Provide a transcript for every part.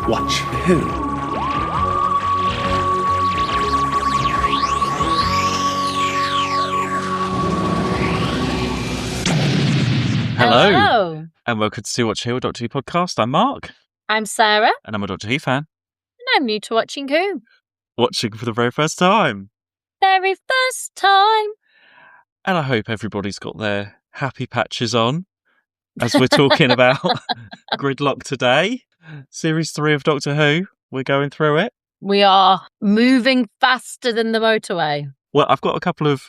Watch who? Hello, and welcome to Watch Who, a Doctor Who podcast. I'm Mark. I'm Sarah. And I'm a Doctor Who fan. And I'm new to watching Who. Watching for the very first time. Very first time. And I hope everybody's got their happy patches on as we're talking about Gridlock today. Series 3 of Doctor Who. We're going through it. We are moving faster than the motorway. Well, I've got a couple of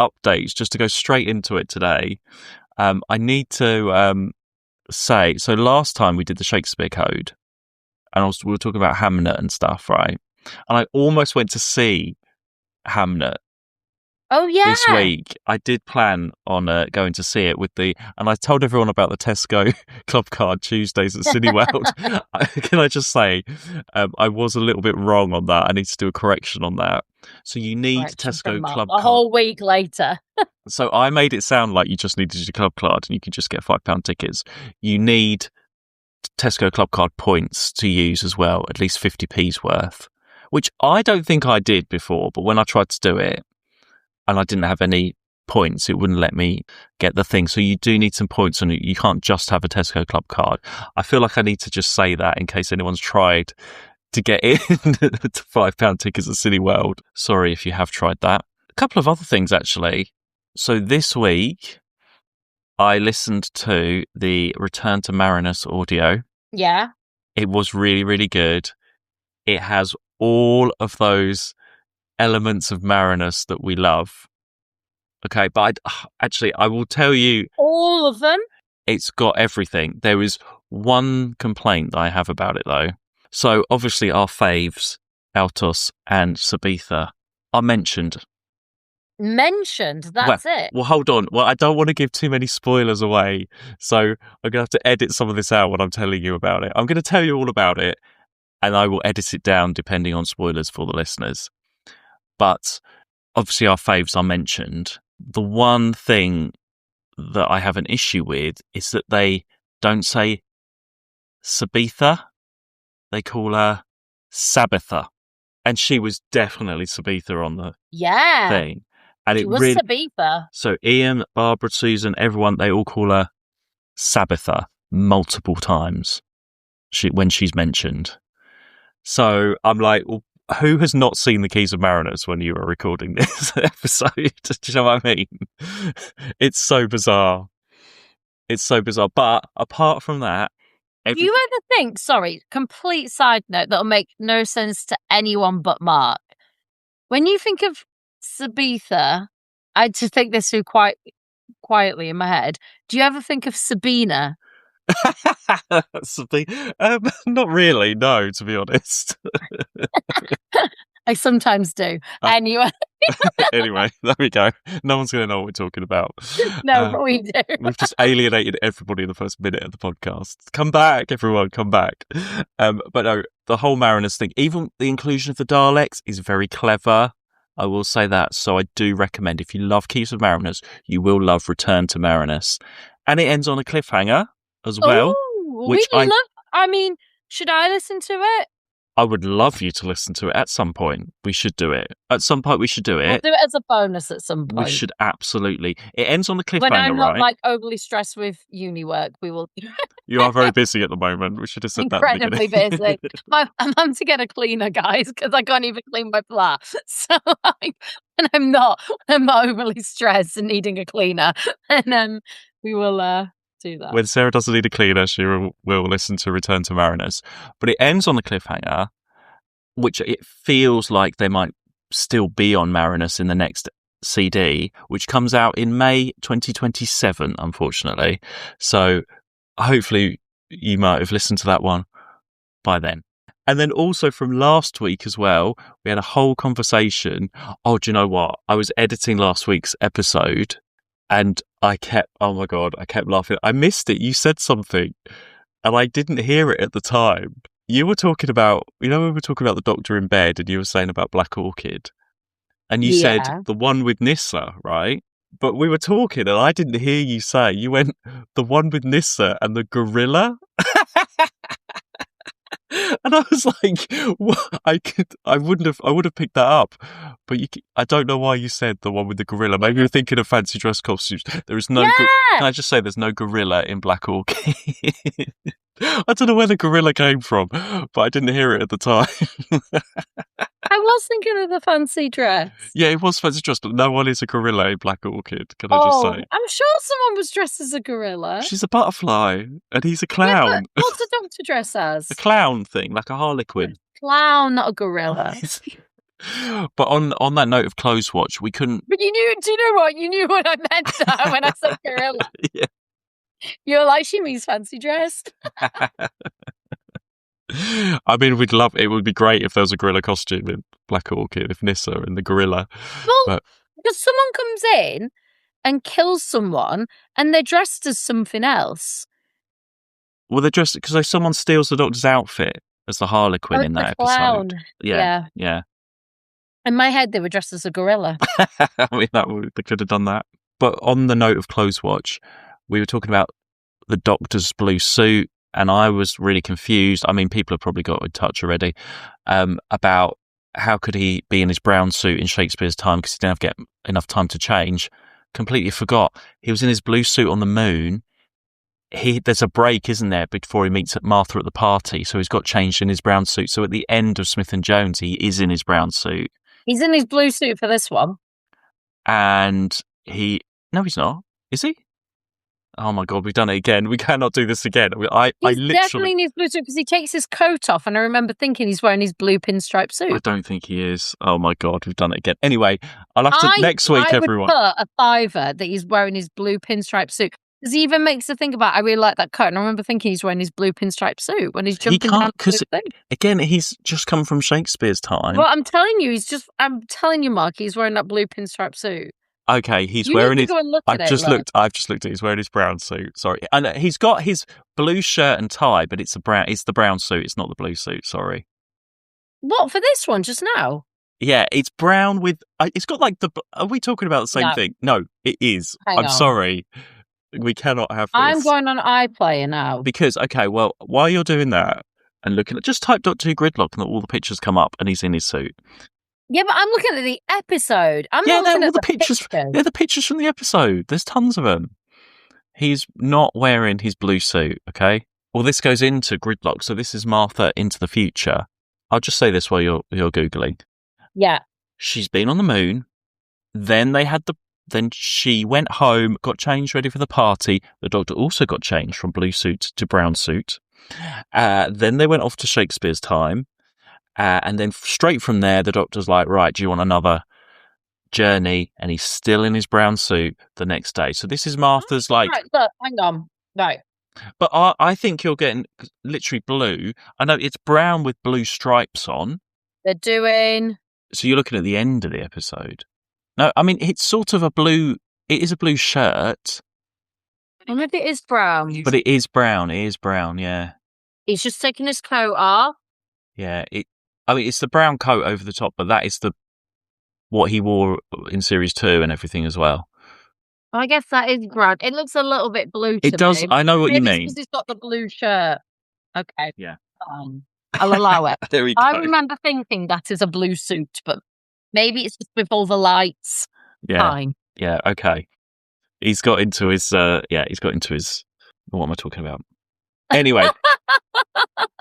updates just to go straight into it today. I need to say, so last time we did the Shakespeare Code, and we were talking about Hamnet and stuff, right? And I almost went to see Hamnet. Oh, yeah. This week. I did plan on going to see it and I told everyone about the Tesco Club Card Tuesdays at Cineworld. Can I just say, I was a little bit wrong on that. I need to do a correction on that. So you need Tesco Club Card. A whole week later. So I made it sound like you just needed your club card and you could just get £5 tickets. You need Tesco Club Card points to use as well, at least 50p's worth, which I don't think I did before, but when I tried to do it and I didn't have any points, it wouldn't let me get the thing. So you do need some points on it. You can't just have a Tesco Club Card. I feel like I need to just say that in case anyone's tried to get in to £5 tickets at Cineworld. Sorry if you have tried that. A couple of other things, actually. So this week, I listened to the Return to Marinus audio. Yeah. It was really, really good. It has all of those elements of Marinus that we love. Okay, but I will tell you... All of them? It's got everything. There is one complaint that I have about it, though. So, obviously, our faves, Altos and Sabitha, are mentioned. That's it. Well, hold on. Well, I don't want to give too many spoilers away, so I'm going to have to edit some of this out when I'm telling you about it. I'm going to tell you all about it, and I will edit it down depending on spoilers for the listeners. But obviously our faves are mentioned. The one thing that I have an issue with is that they don't say Sabitha. They call her Sabitha. And she was definitely Sabitha on the thing. And she was Sabitha. So Ian, Barbara, Susan, everyone, they all call her Sabitha multiple times when she's mentioned. So I'm like, well, who has not seen the Keys of Marinus when you were recording this episode? Do you know what I mean? It's so bizarre. But apart from that... Do you ever think, sorry, complete side note that'll make no sense to anyone but Mark. When you think of Sabitha, I just think this through quite quietly in my head. Do you ever think of Sabina? Not really, no, to be honest. I sometimes do. Anyway. Anyway, there we go. No one's going to know what we're talking about. No, but we do. We've just alienated everybody in the first minute of the podcast. Come back, everyone, come back. But no, the whole Marinus thing, even the inclusion of the Daleks is very clever. I will say that. So I do recommend, if you love Keys of Marinus, you will love Return to Marinus. And it ends on a cliffhanger as well. Ooh, should I listen to it? I would love you to listen to it at some point. We should do it. At some point, we should do it. We'll do it as a bonus at some point. We should absolutely. It ends on the cliffhanger, when I'm not right? Overly stressed with uni work, we will. You are very busy at the moment. We should have said incredibly that. Incredibly busy. I'm having to get a cleaner, guys, because I can't even clean my flat. So when I'm not overly stressed and needing a cleaner, and we will. Do that. When Sarah doesn't need a cleaner, she will listen to Return to Marinus. But it ends on the cliffhanger, which it feels like they might still be on Marinus in the next CD, which comes out in May 2027, unfortunately. So hopefully you might have listened to that one by then. And then also from last week as well, we had a whole conversation. Oh, do you know what? I was editing last week's episode and I kept laughing. I missed it. You said something and I didn't hear it at the time. You were talking about, we were talking about the Doctor in bed and you were saying about Black Orchid. And you said the one with Nissa, right? But we were talking and I didn't hear you say, you went, the one with Nissa and the gorilla? And I was like, what? I would have picked that up, but I don't know why you said the one with the gorilla. Maybe you're thinking of fancy dress costumes. There is no. Can I just say, there's no gorilla in Black Orchid. I don't know where the gorilla came from, but I didn't hear it at the time. I was thinking of the fancy dress. Yeah, it was fancy dress, but no one is a gorilla in Black Orchid. Can I just say? I'm sure someone was dressed as a gorilla. She's a butterfly, and he's a clown. Yeah, but what's a doctor dress as? A clown thing, like a harlequin. Clown, not a gorilla. But on that note of clotheswatch, we couldn't. But you knew. Do you know what? You knew what I meant when I said gorilla. Yeah. You were like, she means fancy dress. I mean, we'd love it. Would be great if there was a gorilla costume in Black Orchid, if Nissa and the gorilla. Well, because someone comes in and kills someone and they're dressed as something else. Well, they're dressed because someone steals the doctor's outfit as the harlequin in that episode. Yeah. In my head, they were dressed as a gorilla. I mean, they could have done that. But on the note of clotheswatch, we were talking about the doctor's blue suit, and I was really confused. I mean, people have probably got in touch already about how could he be in his brown suit in Shakespeare's time because he didn't get enough time to change. Completely forgot. He was in his blue suit on the moon. There's a break, isn't there, before he meets Martha at the party, so he's got changed in his brown suit. So at the end of Smith and Jones, he is in his brown suit. He's in his blue suit for this one. And no, he's not. Is he? Oh my God, we've done it again. We cannot do this again. He's definitely in his blue suit because he takes his coat off, and I remember thinking he's wearing his blue pinstripe suit. I don't think he is. Oh my God, we've done it again. Anyway, I'll have to next week, everyone. I would put a $5 that he's wearing his blue pinstripe suit. Because he even makes a think about, I really like that coat, and I remember thinking he's wearing his blue pinstripe suit when he's jumping down the thing. Again, he's just come from Shakespeare's time. Well, I'm telling you, Mark, he's wearing that blue pinstripe suit. Okay, he's wearing his. I've just looked at. He's wearing his brown suit. Sorry, and he's got his blue shirt and tie, but it's the brown suit. It's not the blue suit. Sorry. What for this one just now? Yeah, it's brown with. It's got like the. Are we talking about the same thing? No, it is. I'm sorry. We cannot have this. I'm going on iPlayer now. Because, okay, well, while you're doing that and looking at, just type Doctor Who Gridlock and all the pictures come up and he's in his suit. Yeah, but I'm looking at the episode. I'm not looking at the pictures. They're the pictures from the episode. There's tons of them. He's not wearing his blue suit, okay? Well, this goes into Gridlock. So this is Martha into the future. I'll just say this while you're Googling. Yeah. She's been on the moon. Then she went home, got changed, ready for the party. The doctor also got changed from blue suit to brown suit. Then they went off to Shakespeare's time. And then straight from there, the doctor's like, right, do you want another journey? And he's still in his brown suit the next day. So this is Martha's like... Right, look, hang on. Right. But I think you're getting literally blue. I know it's brown with blue stripes on. They're doing... So you're looking at the end of the episode. No, I mean, it's sort of a blue... It is a blue shirt. I think it is brown. But it is brown. It is brown, yeah. He's just taking his coat off. Yeah, it's the brown coat over the top, but that is what he wore in Series 2 and everything as well. I guess that is brown. It looks a little bit blue to me. It does. I know what you mean. Because he's got the blue shirt. Okay. Yeah. I'll allow it. There we go. I remember thinking that is a blue suit, but maybe it's just with all the lights. Yeah. Fine. Yeah, okay. He's got into his, what am I talking about? Anyway,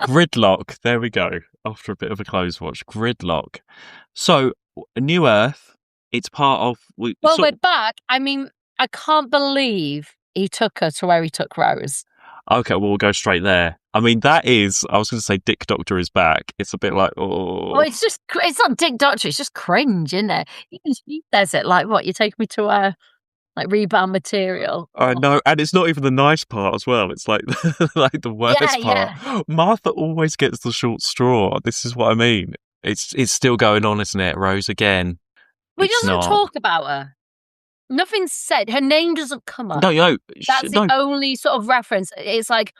Gridlock, there we go. After a bit of a clotheswatch, Gridlock. So, New Earth, it's part of... we're back. I mean, I can't believe he took her to where he took Rose. Okay, well, we'll go straight there. I mean, that is... I was going to say Dick Doctor is back. It's a bit like, oh... Well, it's not Dick Doctor, it's just cringe, isn't it? He says it like, what, you take me to rebound material. I know, and it's not even the nice part as well. It's like like the worst part. Yeah. Martha always gets the short straw. This is what I mean. It's still going on, isn't it, Rose? Again, we doesn't talk about her. Nothing's said. Her name doesn't come up. No. That's the only sort of reference. It's like,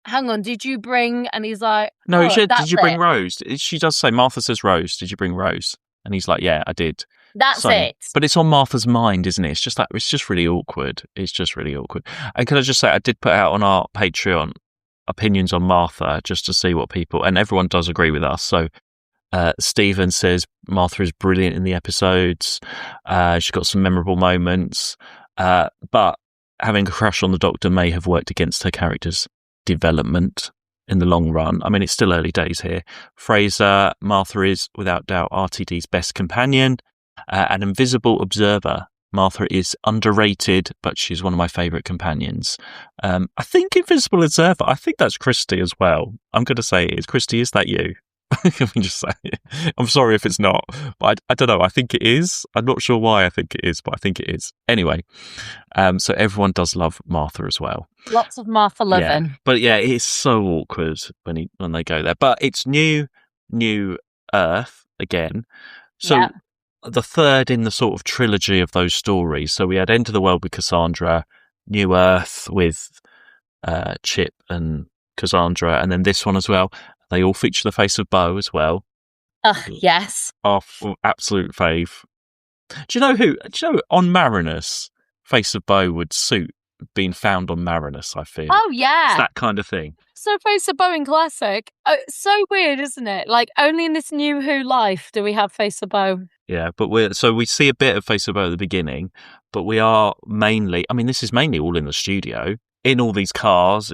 hang on, did you bring? And he's like, no, did you bring Rose? She does say, Martha says Rose. Did you bring Rose? And he's like, yeah, I did. That's it. But it's on Martha's mind, isn't it? It's just really awkward. It's just really awkward. And can I just say, I did put out on our Patreon opinions on Martha just to see what people, and everyone does agree with us. So Stephen says Martha is brilliant in the episodes. She's got some memorable moments, but having a crush on the Doctor may have worked against her character's development in the long run. I mean, it's still early days here. Fraser, Martha is without doubt RTD's best companion. An invisible observer. Martha is underrated, but she's one of my favourite companions. I think Invisible Observer, I think that's Christy as well. I'm going to say it is. Christy, is that you? Can we just say it? I'm sorry if it's not, but I don't know. I think it is. I'm not sure why I think it is, but I think it is. Anyway, so everyone does love Martha as well. Lots of Martha loving. Yeah. But yeah, it's so awkward when they go there. But it's New Earth again. So the third in the sort of trilogy of those stories. So we had End of the World with Cassandra, New Earth with Chip and Cassandra, and then this one as well. They all feature the face of Boe as well. Yes. Our absolute fave. Do you know on Marinus, face of Boe would suit being found on Marinus, I feel. Oh, yeah. It's that kind of thing. So Face of Boe in Classic. So weird, isn't it? Like, only in this New Who life do we have Face of Boe. Yeah, but we see a bit of Face of Boe at the beginning, but we are mainly, I mean, this is mainly all in the studio, in all these cars,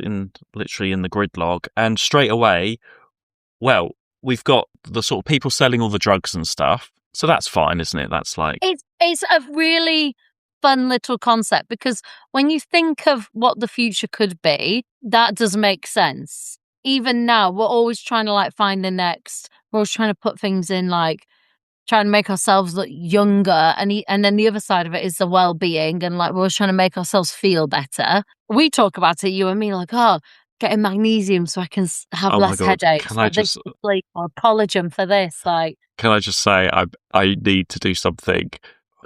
literally in the Gridlock, and straight away, well, we've got the sort of people selling all the drugs and stuff. So that's fine, isn't it? That's like... It's a really fun little concept, because when you think of what the future could be, that does make sense. Even now, we're always trying to like find the next. We're always trying to put things in, like trying to make ourselves look younger, and then the other side of it is the well-being, and like we're always trying to make ourselves feel better. We talk about it, you and me, like, getting magnesium so I can have less headaches. Can I just sleep, or collagen for this? Like, can I just say I need to do something?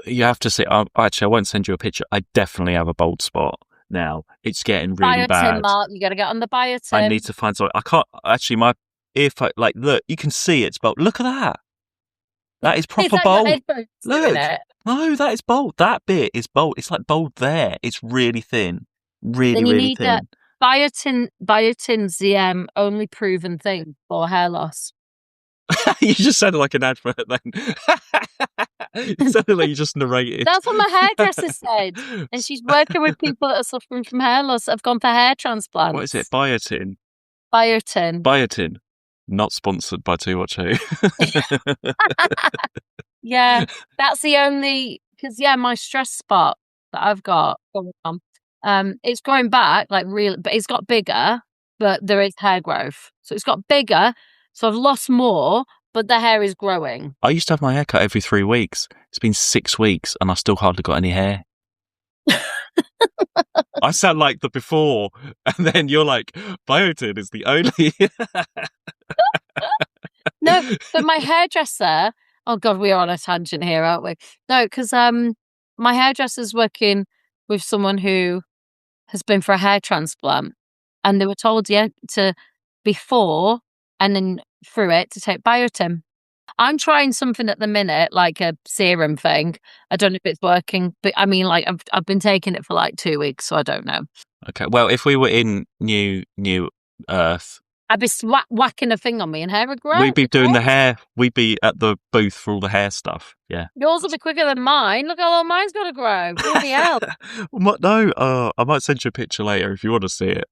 You have to see. Actually, I won't send you a picture. I definitely have a bald spot now. It's getting really bad. Mark, you got to get on the biotin. I need to find something. I can't actually. My if I like look, you can see it's bold. Look at that. That is proper bold. Look, no, that is bold. That bit is bold. It's like bold there. It's really thin, really thin. Biotin's the only proven thing for hair loss. You just sounded like an advert then. It sounded like you just narrated. That's what my hairdresser said. And she's working with people that are suffering from hair loss that have gone for hair transplants. What is it? Biotin? Biotin. Not sponsored by Too Watch Who. Yeah, that's the only... Because, my stress spot that I've got going on, it's growing back, like really, but it's got bigger, but there is hair growth. So it's got bigger, so I've lost more, but the hair is growing. I used to have my hair cut every 3 weeks. It's been 6 weeks and I still hardly got any hair. I sound like the before, and then you're like, biotin is the only... No, but my hairdresser... Oh, God, we are on a tangent here, aren't we? No, because my hairdresser's working with someone who has been for a hair transplant, and they were told, to before and then through it to take biotin. I'm trying something at the minute, like a serum thing. I don't know if it's working, but I mean, like I've been taking it for like 2 weeks, so I don't know. Okay, well, if we were in New Earth, I'd be whacking a thing on me and hair would grow. We'd be doing the hair. We'd be at the booth for all the hair stuff. Yeah. Yours will be quicker than mine. Look how long mine's got to grow. Bloody hell. No, I might send you a picture later if you want to see it.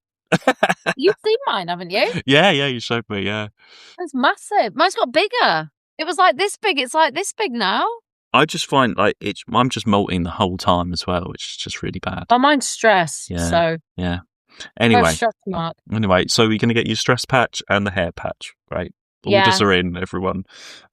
You've seen mine, haven't you? Yeah, you showed me, yeah. It's massive. Mine's got bigger. It was like this big. It's like this big now. I just find like I'm just molting the whole time as well, which is just really bad. Oh, mine's stress. Yeah. So yeah. Anyway, stress mark. So we're going to get your stress patch and the hair patch, right? Orders are in, everyone.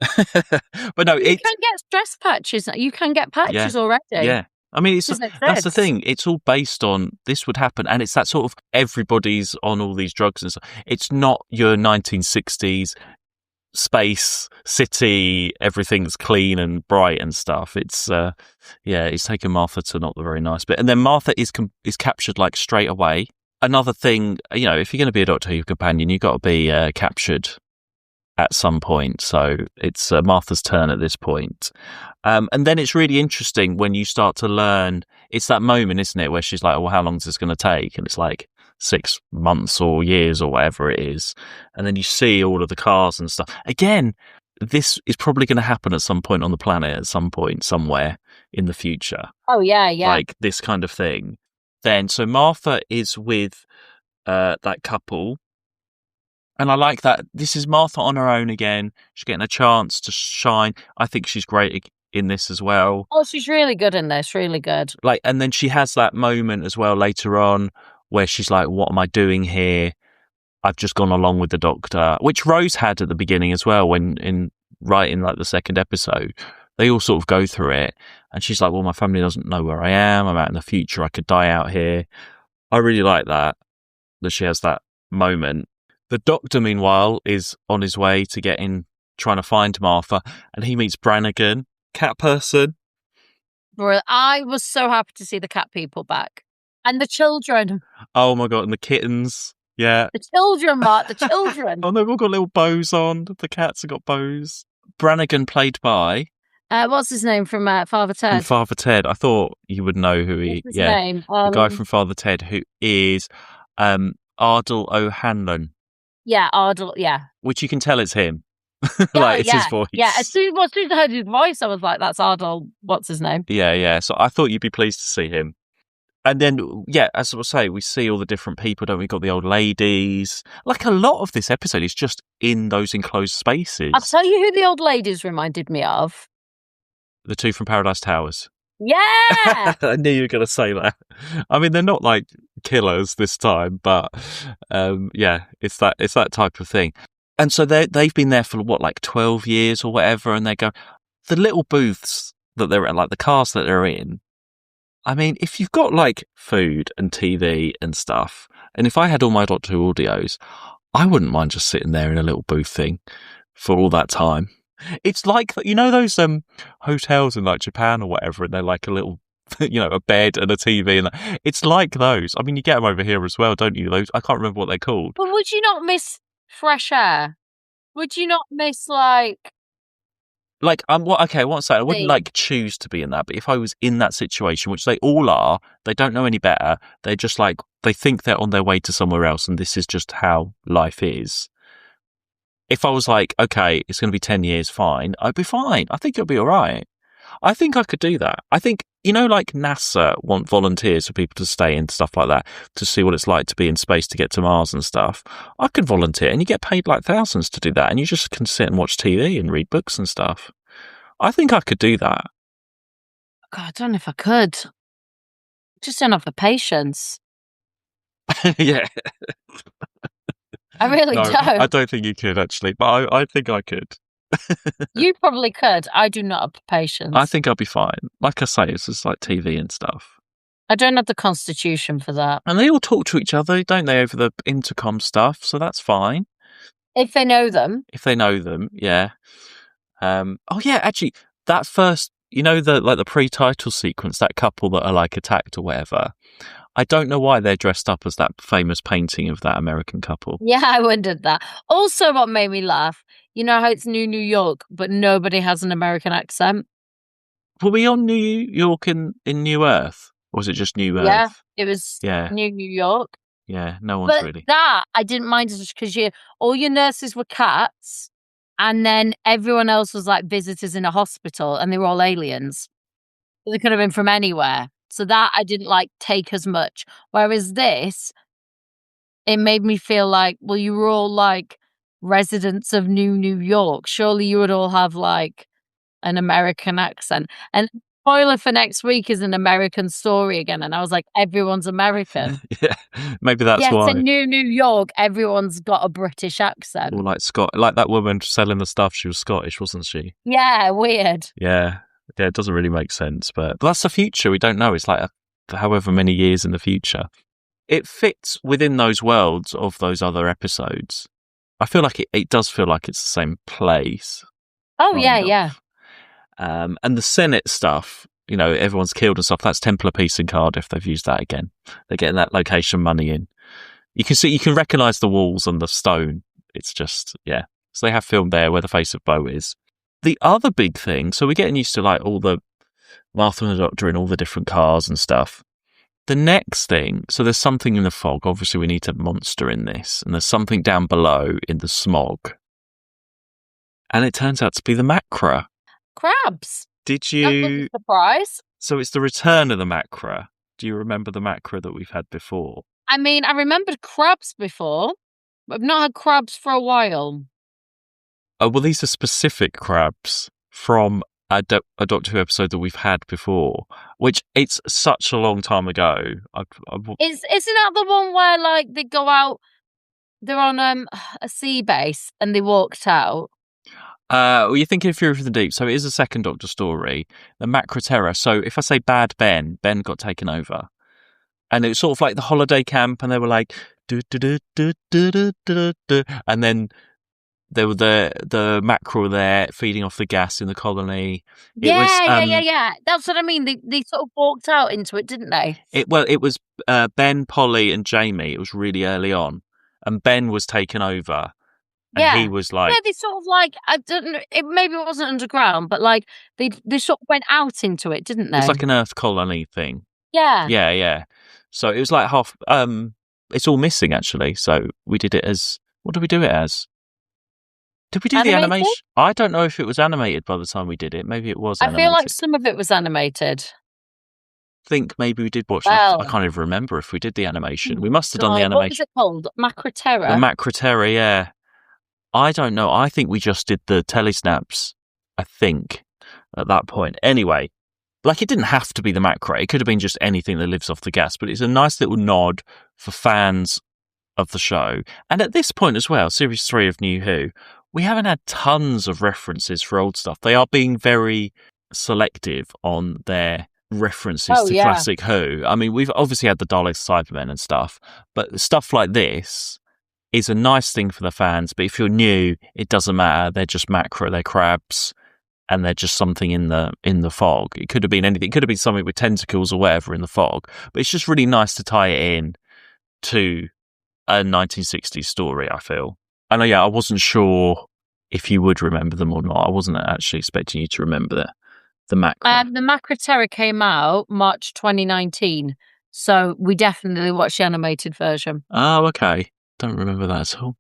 But no, you can get stress patches. You can get patches already. Yeah. I mean, that's the thing. It's all based on this would happen. And it's that sort of everybody's on all these drugs and stuff. It's not your 1960s space city, everything's clean and bright and stuff. It's, it's taken Martha to not the very nice bit. And then Martha is captured like straight away. Another thing, if you're going to be a Doctor Who companion, you've got to be captured at some point. So it's Martha's turn at this point. And then it's really interesting when you start to learn, it's that moment, isn't it, where she's like, well, how long is this going to take? And it's like 6 months or years or whatever it is. And then you see all of the cars and stuff. Again, this is probably going to happen at some point on the planet, at some point, somewhere in the future. Oh, yeah. Like this kind of thing. Then, so Martha is with that couple. And I like that. This is Martha on her own again. She's getting a chance to shine. I think she's great in this as well. Oh, she's really good in this. Really good. Like, and then she has that moment as well later on where she's like, what am I doing here? I've just gone along with the doctor, which Rose had at the beginning as well when in writing like the second episode. They all sort of go through it. And she's like, well, my family doesn't know where I am. I'm out in the future. I could die out here. I really like that she has that moment. The doctor, meanwhile, is on his way to trying to find Martha, and he meets Brannigan, cat person. Bro, I was so happy to see the cat people back. And the children. Oh my God, and the kittens. Yeah. The children, Mark, the children. Oh, they've all got little bows on. The cats have got bows. Brannigan played by... what's his name from Father Ted? From Father Ted. I thought you would know who he... What's his name? The guy from Father Ted, who is Ardal O'Hanlon. Yeah, Ardal, yeah. Which you can tell it's him. It's his voice. Yeah, as soon as I heard his voice, I was like, that's Ardal, what's his name? Yeah. So I thought you'd be pleased to see him. And then, as I say, we see all the different people, don't we? Got the old ladies. Like, a lot of this episode is just in those enclosed spaces. I'll tell you who the old ladies reminded me of. The two from Paradise Towers. Yeah! I knew you were going to say that. I mean, they're not like killers this time, but it's that type of thing. And so they've been there for what, like 12 years or whatever, and they go, the little booths that they're in, like the cars that they're in. I mean, if you've got like food and TV and stuff, and if I had all my Doctor Who audios, I wouldn't mind just sitting there in a little booth thing for all that time. It's like, you know, those hotels in like Japan or whatever, and they're like a little, a bed and a TV, and it's like those. I mean, you get them over here as well, don't you? Those, I can't remember what they're called. But would you not miss fresh air? Would you not miss I won't say I wouldn't like choose to be in that, but if I was in that situation, which they all are, they don't know any better. They're just like, they think they're on their way to somewhere else, and this is just how life is. If I was like, okay, it's going to be 10 years, fine, I'd be fine. I think it'll be all right. I think I could do that. I think, like NASA want volunteers for people to stay and stuff like that, to see what it's like to be in space, to get to Mars and stuff. I could volunteer, and you get paid like thousands to do that, and you just can sit and watch TV and read books and stuff. I think I could do that. God, I don't know if I could. Just don't have the patience. Yeah. I really don't. I don't think you could, actually, but I think I could. You probably could. I do not have the patience. I think I'll be fine. Like I say, it's just like TV and stuff. I don't have the constitution for that. And they all talk to each other, don't they, over the intercom stuff, so that's fine. If they know them. Yeah. Actually, that first, the pre-title sequence, that couple that are like attacked or whatever, I don't know why they're dressed up as that famous painting of that American couple. Yeah, I wondered that. Also, what made me laugh, you know how it's New York, but nobody has an American accent? Were we on New York in New Earth? Or was it just New Earth? Yeah, it was New York. Yeah, no one's really. That, I didn't mind just because all your nurses were cats, and then everyone else was like visitors in a hospital, and they were all aliens. They could have been from anywhere. So that I didn't take as much. Whereas this, it made me feel like, well, you were all residents of New York. Surely you would all have an American accent. And spoiler for next week is an American Story again. And I was like, everyone's American. Yeah, maybe that's why. Yes, in New York, everyone's got a British accent. Or like that woman selling the stuff, she was Scottish, wasn't she? Yeah, weird. Yeah, it doesn't really make sense, but that's the future. We don't know. It's like however many years in the future. It fits within those worlds of those other episodes. I feel like it does feel like it's the same place. Oh, yeah. And the Senate stuff, everyone's killed and stuff, that's Templar Peace in Cardiff. They've used that again. They're getting that location money in. You can recognise the walls and the stone. It's just, yeah. So they have filmed there where the Face of Boe is. The other big thing, so we're getting used to all the Martha and the Doctor in all the different cars and stuff. The next thing, so there's something in the fog. Obviously, we need a monster in this. And there's something down below in the smog. And it turns out to be the Macra. Crabs. Did That was you... a surprise. So it's the return of the Macra. Do you remember the Macra that we've had before? I mean, I remembered crabs before, but I've not had crabs for a while. Oh, well, these are specific crabs from a Doctor Who episode that we've had before, which it's such a long time ago. Isn't that the one where, like, they go out, they're on a sea base and they walked out? Well, you're thinking of Fury from the Deep, so it is a second Doctor story, the Macra Terror. So if I say Bad Ben got taken over. And it was sort of like the holiday camp, and they were like, do, do, do, do, do, do, do, do. And then there were the mackerel there feeding off the gas in the colony. Yeah. That's what I mean. They sort of walked out into it, didn't they? It was Ben, Polly, and Jamie. It was really early on, and Ben was taken over. And he was like... Yeah, they sort of like, I don't know, maybe it wasn't underground, but like they sort of went out into it, didn't they? It's like an Earth colony thing. Yeah. Yeah. So it was like half... it's all missing, actually. So we did it as... What did we do it as? Did we do Animated? the animation? I don't know if it was animated by the time we did it. Maybe it was animated. I feel like some of it was animated. I think maybe we did watch it. Well, I can't even remember if we did the animation. We must have done the animation. What was it called? Macra Terror? The Macra Terror, yeah. I don't know. I think we just did the telesnaps, I think, at that point. Anyway, like, it didn't have to be the Macra. It could have been just anything that lives off the gas, but it's a nice little nod for fans of the show. And at this point as well, Series 3 of New Who, we haven't had tons of references for old stuff. They are being very selective on their references to classic Who. I mean, we've obviously had the Daleks, Cybermen and stuff, but stuff like this is a nice thing for the fans. But if you're new, it doesn't matter. They're just Macra, they're crabs, and they're just something in the fog. It could have been anything. It could have been something with tentacles or whatever in the fog. But it's just really nice to tie it in to a 1960s story, I feel. And I wasn't sure if you would remember them or not. I wasn't actually expecting you to remember the Macra. The Macra Terror came out March 2019, so we definitely watched the animated version. Oh, okay. Don't remember that at all.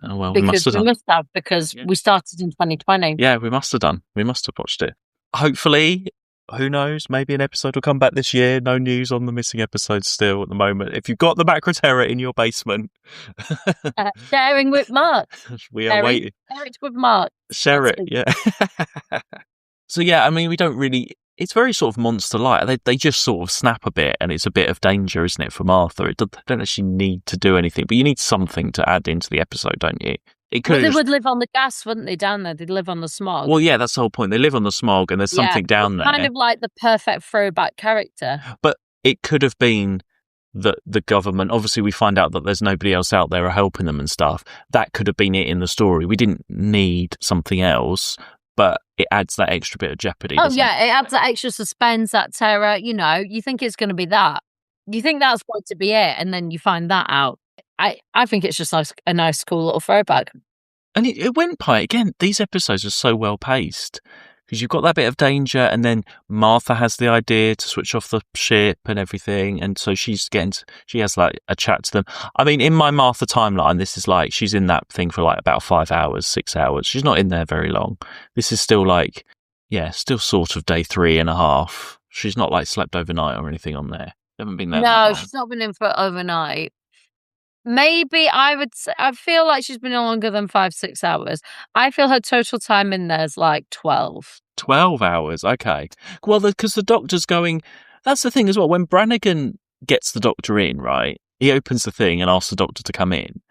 Oh, well, because we must have, because we started in 2020. Yeah, we must have done. We must have watched it. Hopefully, who knows, maybe an episode will come back this year. No news on the missing episodes still at the moment. If you've got the Macra Terror in your basement... sharing with Mark. We are waiting. Share it with Mark. Share it, yeah. So, yeah, I mean, we don't really... It's very sort of monster-like. They just sort of snap a bit, and it's a bit of danger, isn't it, for Martha? They don't actually need to do anything, but you need something to add into the episode, don't you? They would live on the gas, wouldn't they, down there? They'd live on the smog. Well, yeah, that's the whole point. They live on the smog, and there's something down there. Kind of like the perfect throwback character. But it could have been that the government... Obviously, we find out that there's nobody else out there helping them and stuff. That could have been it in the story. We didn't need something else, but it adds that extra bit of jeopardy. Oh, yeah, it adds that extra suspense, that terror. You know, you think it's going to be that. You think that's going to be it, and then you find that out. I think it's just a nice, cool little throwback. And it went by, again, these episodes are so well paced, because you've got that bit of danger, and then Martha has the idea to switch off the ship and everything, and so she has like a chat to them. I mean, in my Martha timeline, this is like, she's in that thing for like about 5 hours, 6 hours. She's not in there very long. This is still like, still sort of day 3.5. She's not like slept overnight or anything on there. Haven't been there. No, she's not been in for overnight. Maybe I feel like she's been longer than 5-6 hours. I feel her total time in there is like 12. 12 hours, okay. Well, because the doctor's going... That's the thing as well. When Brannigan gets the doctor in, right, he opens the thing and asks the doctor to come in.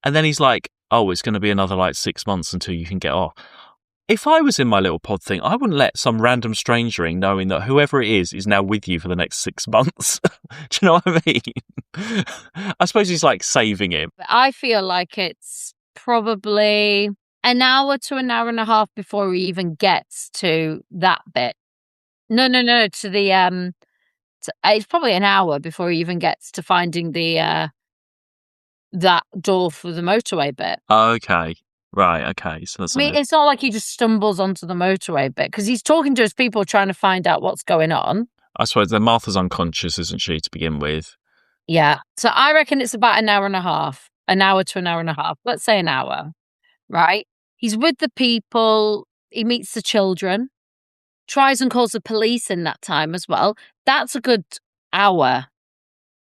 And then he's like, oh, it's going to be another like 6 months until you can get off. If I was in my little pod thing, I wouldn't let some random stranger in knowing that whoever it is now with you for the next 6 months. Do you know what I mean? I suppose he's like saving him. I feel like it's probably an hour to an hour and a half before he even gets to that bit. No, to the it's probably an hour before he even gets to finding the that door for the motorway bit. Okay. Right, okay. So that's it's not like he just stumbles onto the motorway bit, because he's talking to his people trying to find out what's going on. I suppose then Martha's unconscious, isn't she, to begin with? Yeah. So I reckon it's about an hour and a half, an hour to an hour and a half. Let's say an hour, right? He's with the people. He meets the children, tries and calls the police in that time as well. That's a good hour.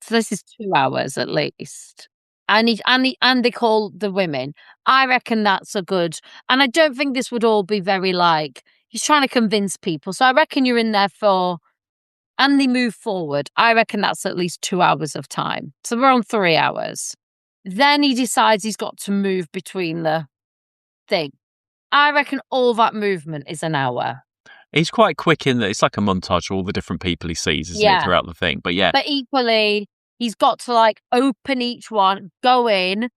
So this is 2 hours at least. And they call the women. I reckon that's a good, and I don't think this would all be very like, he's trying to convince people. So I reckon you're in there for, and they move forward. I reckon that's at least 2 hours of time. So we're on 3 hours. Then he decides he's got to move between the thing. I reckon all that movement is an hour. He's quite quick in that it's like a montage of all the different people he sees, isn't it, throughout the thing? But yeah. But equally, he's got to like open each one, go in.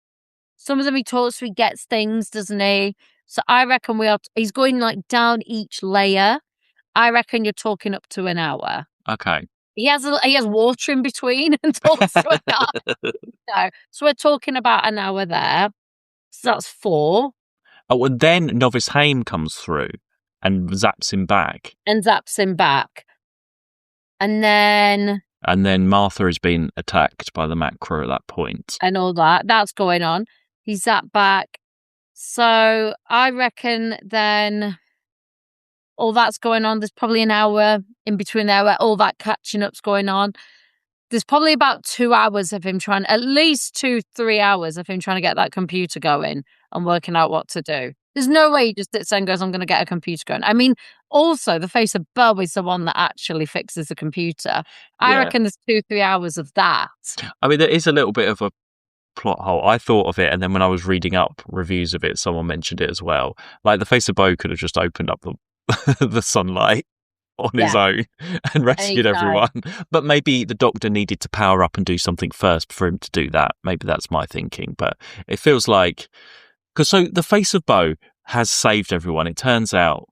Some of them he talks to, he gets things, doesn't he? So I reckon he's going like down each layer. I reckon you're talking up to an hour. Okay. He has water in between and talks to a guy. No. So we're talking about an hour there. So that's 4. Oh, and then Novice Haim comes through and zaps him back. And then Martha has been attacked by the Macra at that point. And all that. That's going on. He's zapped back. So I reckon then all that's going on. There's probably an hour in between there where all that catching up's going on. There's probably about 2 hours of him at least 2-3 hours of him trying to get that computer going and working out what to do. There's no way he just sits there and goes, I'm going to get a computer going. I mean, also, the Face of Boe is the one that actually fixes the computer. I reckon there's 2-3 hours of that. I mean, there is a little bit of a plot hole. I thought of it, and then when I was reading up reviews of it, someone mentioned it as well. Like, the Face of Boe could have just opened up the sunlight on his own and rescued everyone. But maybe the Doctor needed to power up and do something first for him to do that. Maybe that's my thinking. But it feels like... Because so the Face of Boe has saved everyone. It turns out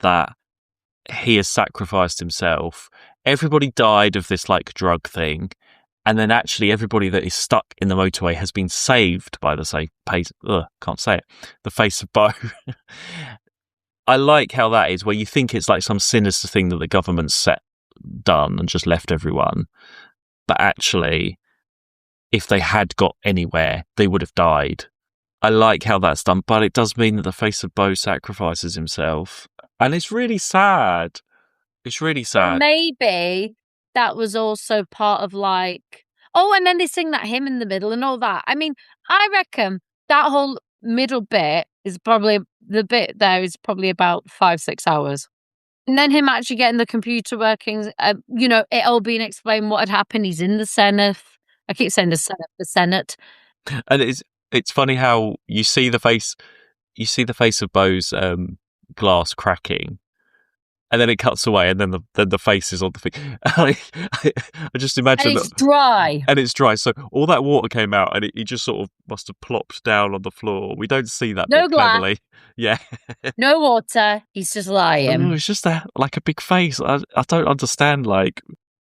that he has sacrificed himself. Everybody died of this like drug thing. And then actually everybody that is stuck in the motorway has been saved by the Face of Boe. I like how that is, where you think it's like some sinister thing that the government's done and just left everyone. But actually, if they had got anywhere, they would have died. I like how that's done, but it does mean that the Face of Boe sacrifices himself. And it's really sad. It's really sad. But maybe that was also part of like... Oh, and then they sing that hymn in the middle and all that. I mean, I reckon that whole middle bit is probably... The bit there is probably about 5-6 hours. And then him actually getting the computer working, it all being explained what had happened. He's in the Senate. I keep saying the Senate. And it's funny how you see the face of Bo's glass cracking, and then it cuts away, and then the face is on the thing. I just imagine and it's dry. And it's dry, so all that water came out, and he just sort of must have plopped down on the floor. We don't see that no bit glass. cleverly. Yeah. No water. He's just lying. Oh, it's just like a big face. I don't understand. Like,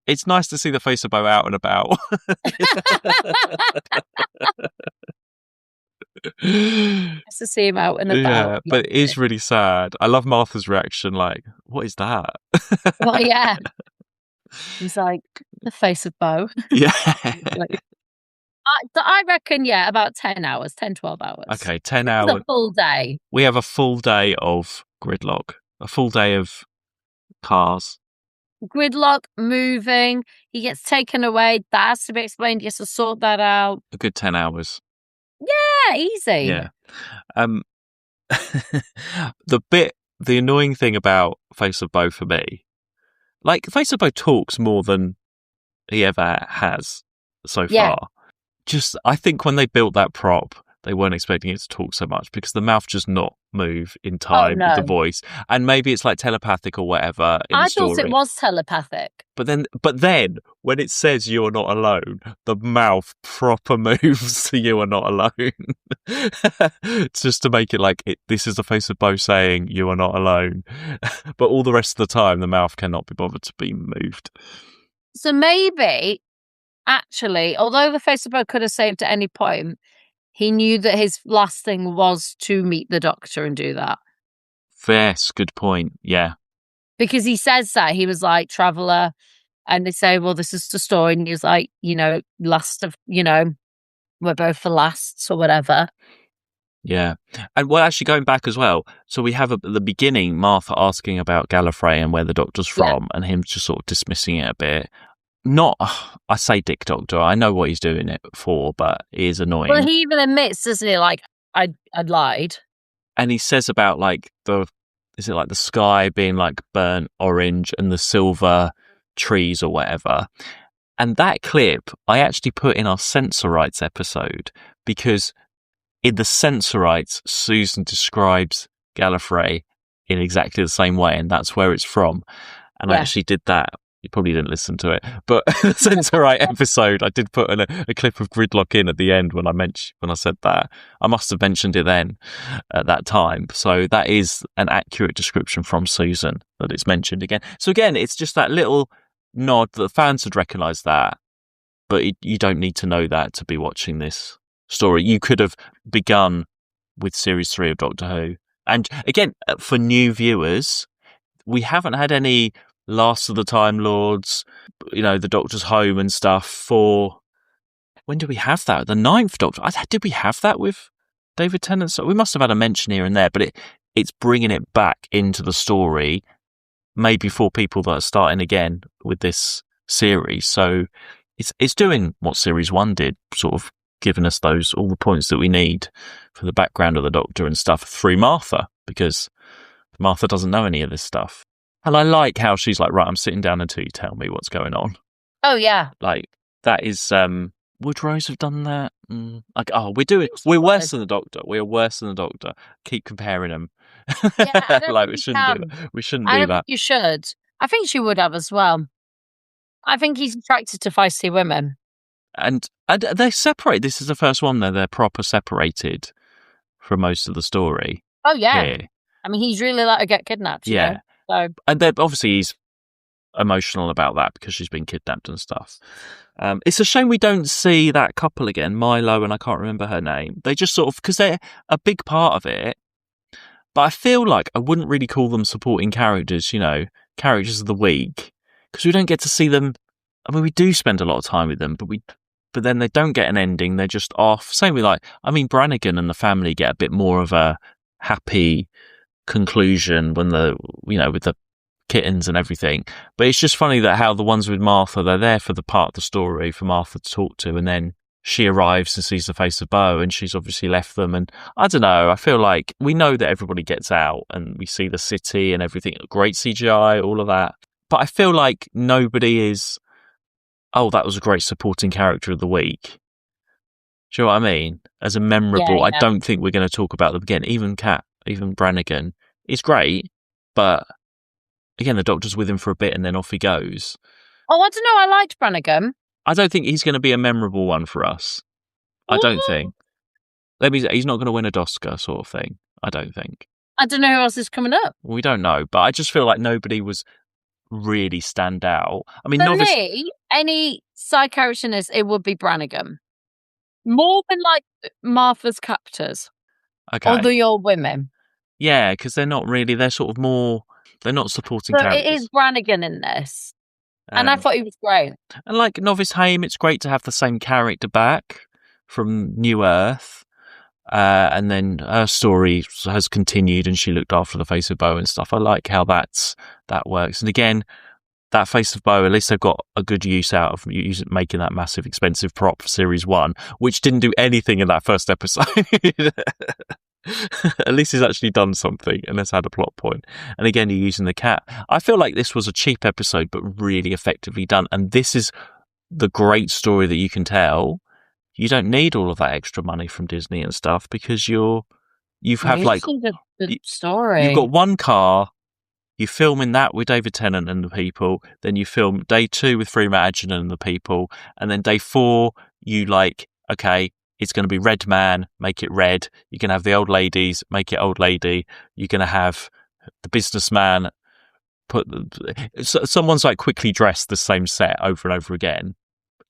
it's nice to see the Face of Boe out and about. Nice to see him out and about. Yeah, but it is really sad. I love Martha's reaction. Like, what is that? Well, yeah. He's like, the Face of Boe. Yeah. I reckon, about 10 hours, 10-12 hours. Okay, 10 hours. It's a full day. We have a full day of Gridlock, a full day of cars. Gridlock moving. He gets taken away. That has to be explained. He has to sort that out. A good 10 hours. Yeah, easy. Yeah. The annoying thing about Face of Boe for me, like, Face of Boe talks more than he ever has so far. Just, I think when they built that prop, they weren't expecting it to talk so much because the mouth just not move in time with the voice. And maybe it's like telepathic or whatever in the story. I thought it was telepathic. But then when it says you are not alone, the mouth proper moves to you are not alone. Just to make it like, this is the Face of Boe saying you are not alone. But all the rest of the time, the mouth cannot be bothered to be moved. So maybe, actually, although the Face of Boe could have saved at any point, he knew that his last thing was to meet the Doctor and do that. Yes, good point. Yeah. Because he says that. He was like, Traveller, And they say, well, this is the story. And he's like, last of, we're both the lasts or whatever. Yeah. And well, actually going back as well, so we have at the beginning Martha asking about Gallifrey and where the Doctor's from, and him just sort of dismissing it a bit. Not, I say Dick Doctor, I know what he's doing it for, but it is annoying. Well, he even admits, doesn't he, like, I'd lied. And he says about like is it like the sky being like burnt orange and the silver trees or whatever. And that clip I actually put in our Sensorites episode because in the Sensorites, Susan describes Gallifrey in exactly the same way, and that's where it's from. And I actually did that. You probably didn't listen to it, but the Sensorite episode, I did put a clip of Gridlock in at the end when I said that. I must have mentioned it then at that time. So that is an accurate description from Susan that it's mentioned again. So again, it's just that little nod that fans would recognise that, but you don't need to know that to be watching this story. You could have begun with series 3 of Doctor Who. And again, for new viewers, we haven't had any Last of the Time Lords, the Doctor's home and stuff for... When did we have that? The 9th Doctor? Did we have that with David Tennant? So we must have had a mention here and there, but it's bringing it back into the story, maybe for people that are starting again with this series. So it's doing what series 1 did, sort of giving us all the points that we need for the background of the Doctor and stuff through Martha, because Martha doesn't know any of this stuff. And I like how she's like, right, I'm sitting down until you tell me what's going on. Oh, yeah. Like, that is, would Rose have done that? We're worse than the Doctor. We're worse than the Doctor. Keep comparing them. Yeah, like, we shouldn't do that. We shouldn't do that. Think you should. I think she would have as well. I think he's attracted to feisty women. And they separate. This is the first one they're proper separated for most of the story. Oh, yeah. Here. I mean, he's really let her get kidnapped, you know? So. And obviously he's emotional about that because she's been kidnapped and stuff. It's a shame we don't see that couple again, Milo and I can't remember her name. They just sort of, because they're a big part of it, but I feel like I wouldn't really call them supporting characters, characters of the week, because we don't get to see them. I mean, we do spend a lot of time with them, but then they don't get an ending. They're just off. Same with Brannigan and the family get a bit more of a happy conclusion when with the kittens and everything. But it's just funny that how the ones with Martha, they're there for the part of the story for Martha to talk to, and then she arrives and sees the face of Boe, and she's obviously left them. And I don't know, I feel like we know that everybody gets out and we see the city and everything, great CGI, all of that. But I feel like nobody is, that was a great supporting character of the week. Do you know what I mean? As a memorable, yeah. I don't think we're going to talk about them again. Even Brannigan is great, but again, the Doctor's with him for a bit and then off he goes. Oh, I don't know. I liked Brannigan. I don't think he's going to be a memorable one for us. I don't think. He's not going to win a Oscar sort of thing. I don't think. I don't know who else is coming up. We don't know, but I just feel like nobody was really stand out. I mean, for me, any side character in this, it would be Brannigan. More than like Martha's captors. Okay. Or the old women. Yeah, because they're not really, they're sort of more, they're not supporting characters. It is Brannigan in this. And I thought he was great. And like Novice Haim, it's great to have the same character back from New Earth. And then her story has continued and she looked after the Face of Boe and stuff. I like how that works. And again, that Face of Boe, at least they've got a good use out of making that massive expensive prop for series 1, which didn't do anything in that first episode. At least he's actually done something and has had a plot point. And again, you're using the cat. I feel like this was a cheap episode, but really effectively done. And this is the great story that you can tell. You don't need all of that extra money from Disney and stuff because you've the story. You've got one car. You film in that with David Tennant and the people. Then you film day 2 with Freema Agyeman and the people. And then day 4, okay, it's going to be Red Man, make it red. You're going to have the old ladies, make it old lady. You're going to have the businessman. Someone's like quickly dressed the same set over and over again.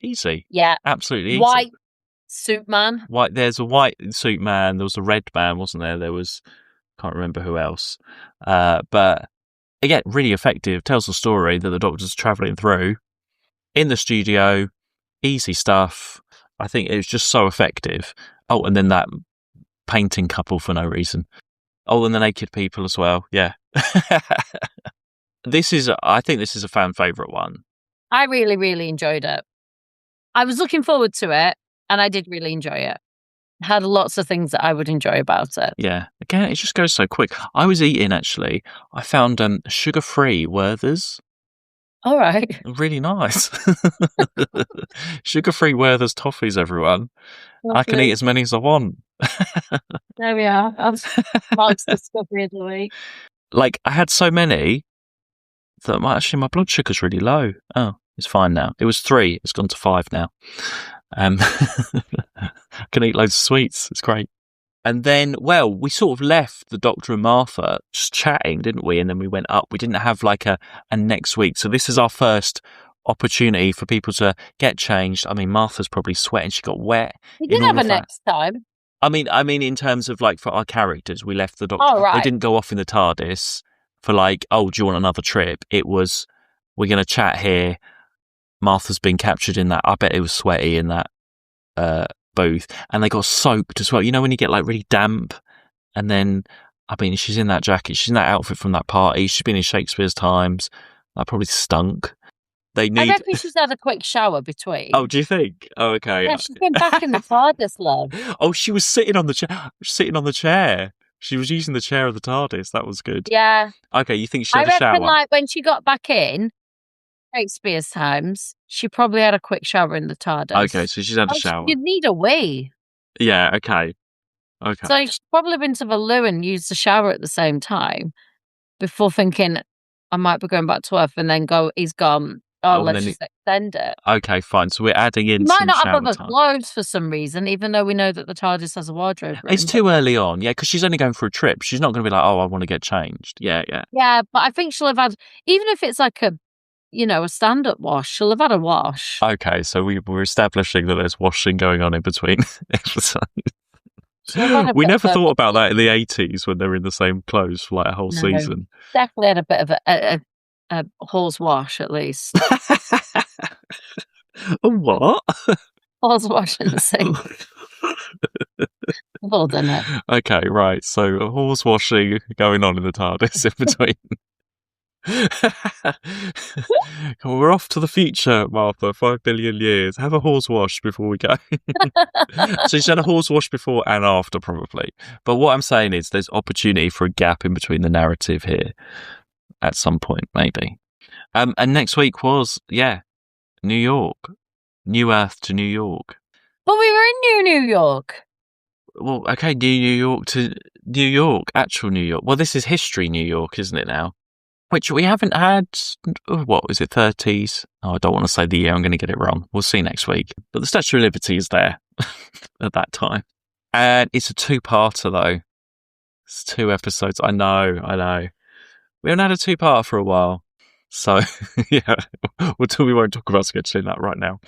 Easy. Yeah. Absolutely easy. White suit man. There's a white suit man. There was a red man, wasn't there? There was, can't remember who else. But again, really effective. Tells the story that the Doctor's travelling through. in the studio, easy stuff. I think it was just so effective. Oh, and then that painting couple for no reason. Oh, and the naked people as well. Yeah. I think this is a fan favourite one. I really, really enjoyed it. I was looking forward to it, and I did really enjoy it. Had lots of things that I would enjoy about it. Yeah. Again, it just goes so quick. I was eating, actually. I found sugar-free Werther's. All right. Really nice. Sugar-free Werther's toffees, everyone. Lovely. I can eat as many as I want. There we are. Mark's discovery of the week. Like, I had so many that my blood sugar's really low. Oh, it's fine now. It was 3. It's gone to 5 now. I can eat loads of sweets. It's great. And then, well, we sort of left the Doctor and Martha just chatting, didn't we? And then we went up. We didn't have like a next week. So this is our first opportunity for people to get changed. I mean, Martha's probably sweating. She got wet. We did have a next time. I mean, in terms of like for our characters, we left the Doctor. Oh, right. They didn't go off in the TARDIS for like, oh, do you want another trip? It was, we're going to chat here. Martha's been captured in that. I bet it was sweaty in that booth, and they got soaked as well. You know when you get like really damp, and then I mean she's in that jacket, she's in that outfit from that party. She's been in Shakespeare's times. That probably stunk. I reckon she's had a quick shower between. Oh, do you think? Oh, okay. Yeah, she's been back in the TARDIS, love. Oh, she was sitting on the chair. She was using the chair of the TARDIS. That was good. Yeah. Okay, you think she had a shower? I reckon, like, when she got back in Shakespeare's times, she probably had a quick shower in the TARDIS. Okay, so she's had a shower. You'd need a wee. Yeah, okay. So she's probably been to the loo and used the shower at the same time before thinking, I might be going back to Earth, and then he's gone, let's just extend it. Okay, fine. So we're adding in some some might not shower have other time. clothes for some reason, even though we know that the TARDIS has a wardrobe room. It's too early on, yeah, because she's only going for a trip. She's not going to be like, oh, I want to get changed. Yeah. Yeah, but I think she'll have had, even if it's like a stand-up wash, she'll have had a wash. Okay, so we're establishing that there's washing going on in between episodes. We never thought about that in the 80s when they were in the same clothes for like a whole season. Definitely had a bit of a horse wash, at least. A what? Horse wash in the sink. Well done, it. Okay, right. So a horse washing going on in the TARDIS in between. We're off to the future, Martha. 5 billion years. Have a horse wash before we go. So she's had a horse wash before and after, probably. But what I'm saying is there's opportunity for a gap in between the narrative here at some point, maybe. And next week was, New York. New Earth to New York. But we were in New York. Well, okay, New York to New York. Actual New York. Well, this is history New York, isn't it now? Which we haven't had, what was it, 30s? Oh, I don't want to say the year, I'm going to get it wrong. We'll see next week. But the Statue of Liberty is there at that time. And it's a 2-parter, though. It's 2 episodes. I know. We haven't had a 2-parter for a while. So, yeah, we won't talk about scheduling that right now.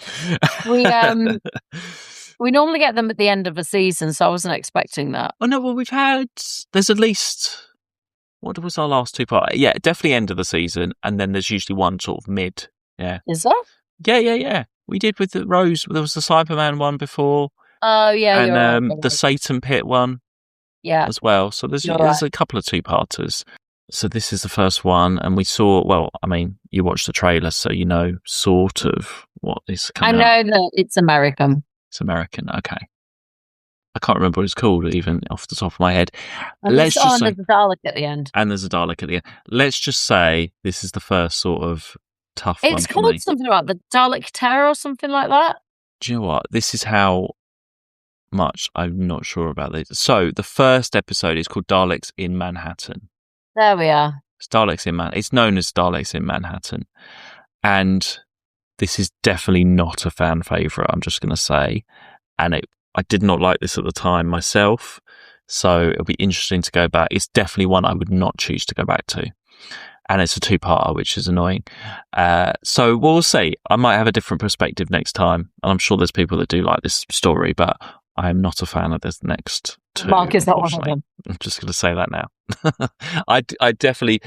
We normally get them at the end of a season, so I wasn't expecting that. Oh, no, well, there's at least... What was our last 2-part? Yeah, definitely end of the season, and then there's usually one sort of mid. Yeah. Is there? Yeah. We did with the Rose. There was the Cyberman one before. Oh, yeah. And right. the Satan Pit one. Yeah. As well. So there's a couple of 2-parters. So this is the first one, and we saw. Well, I mean, you watched the trailer, so you know sort of what is coming. I know that it's American. It's American. Okay. I can't remember what it's called, even off the top of my head. And there's a Dalek at the end. And there's a Dalek at the end. Let's just say this is the first sort of tough one. It's called something like the Dalek Terror or something like that. Do you know what? This is how much I'm not sure about this. So the first episode is called Daleks in Manhattan. There we are. It's Daleks in Manhattan. It's known as Daleks in Manhattan. And this is definitely not a fan favourite, I'm just going to say. And I did not like this at the time myself, so it'll be interesting to go back. It's definitely one I would not choose to go back to. And it's a 2-parter, which is annoying. So we'll see. I might have a different perspective next time. And I'm sure there's people that do like this story, but I am not a fan of this next 2. Mark is not one of them. I'm just going to say that now. I definitely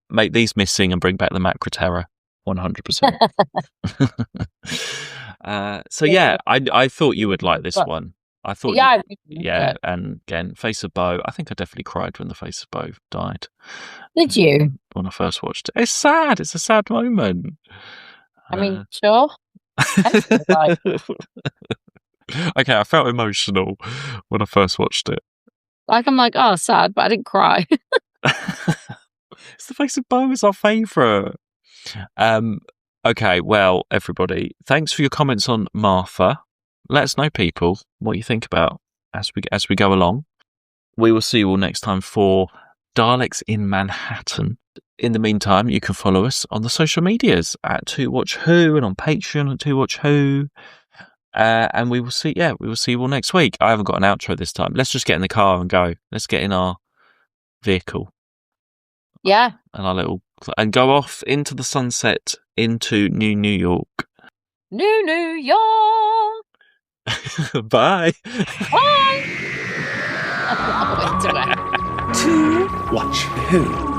make these missing and bring back the Macra terror. 100%. So yeah, I thought you would like this one. I thought, yeah, and again, Face of Boe. I think I definitely cried when the Face of Boe died. Did you? When I first watched it, it's sad. It's a sad moment. I mean, sure. Like, okay, I felt emotional when I first watched it. like I'm like, oh, sad, but I didn't cry. It's the Face of Boe is our favourite. Okay, well, everybody, thanks for your comments on Martha. Let us know, people, what you think about as we go along. We will see you all next time for Daleks in Manhattan. In the meantime, you can follow us on the social medias at To Watch Who and on Patreon at To Watch Who. And we will see you all next week. I haven't got an outro this time. Let's just get in the car and go. Let's get in our vehicle. Yeah. And go off into the sunset into New York. New York. Bye. Bye. To Watch Who.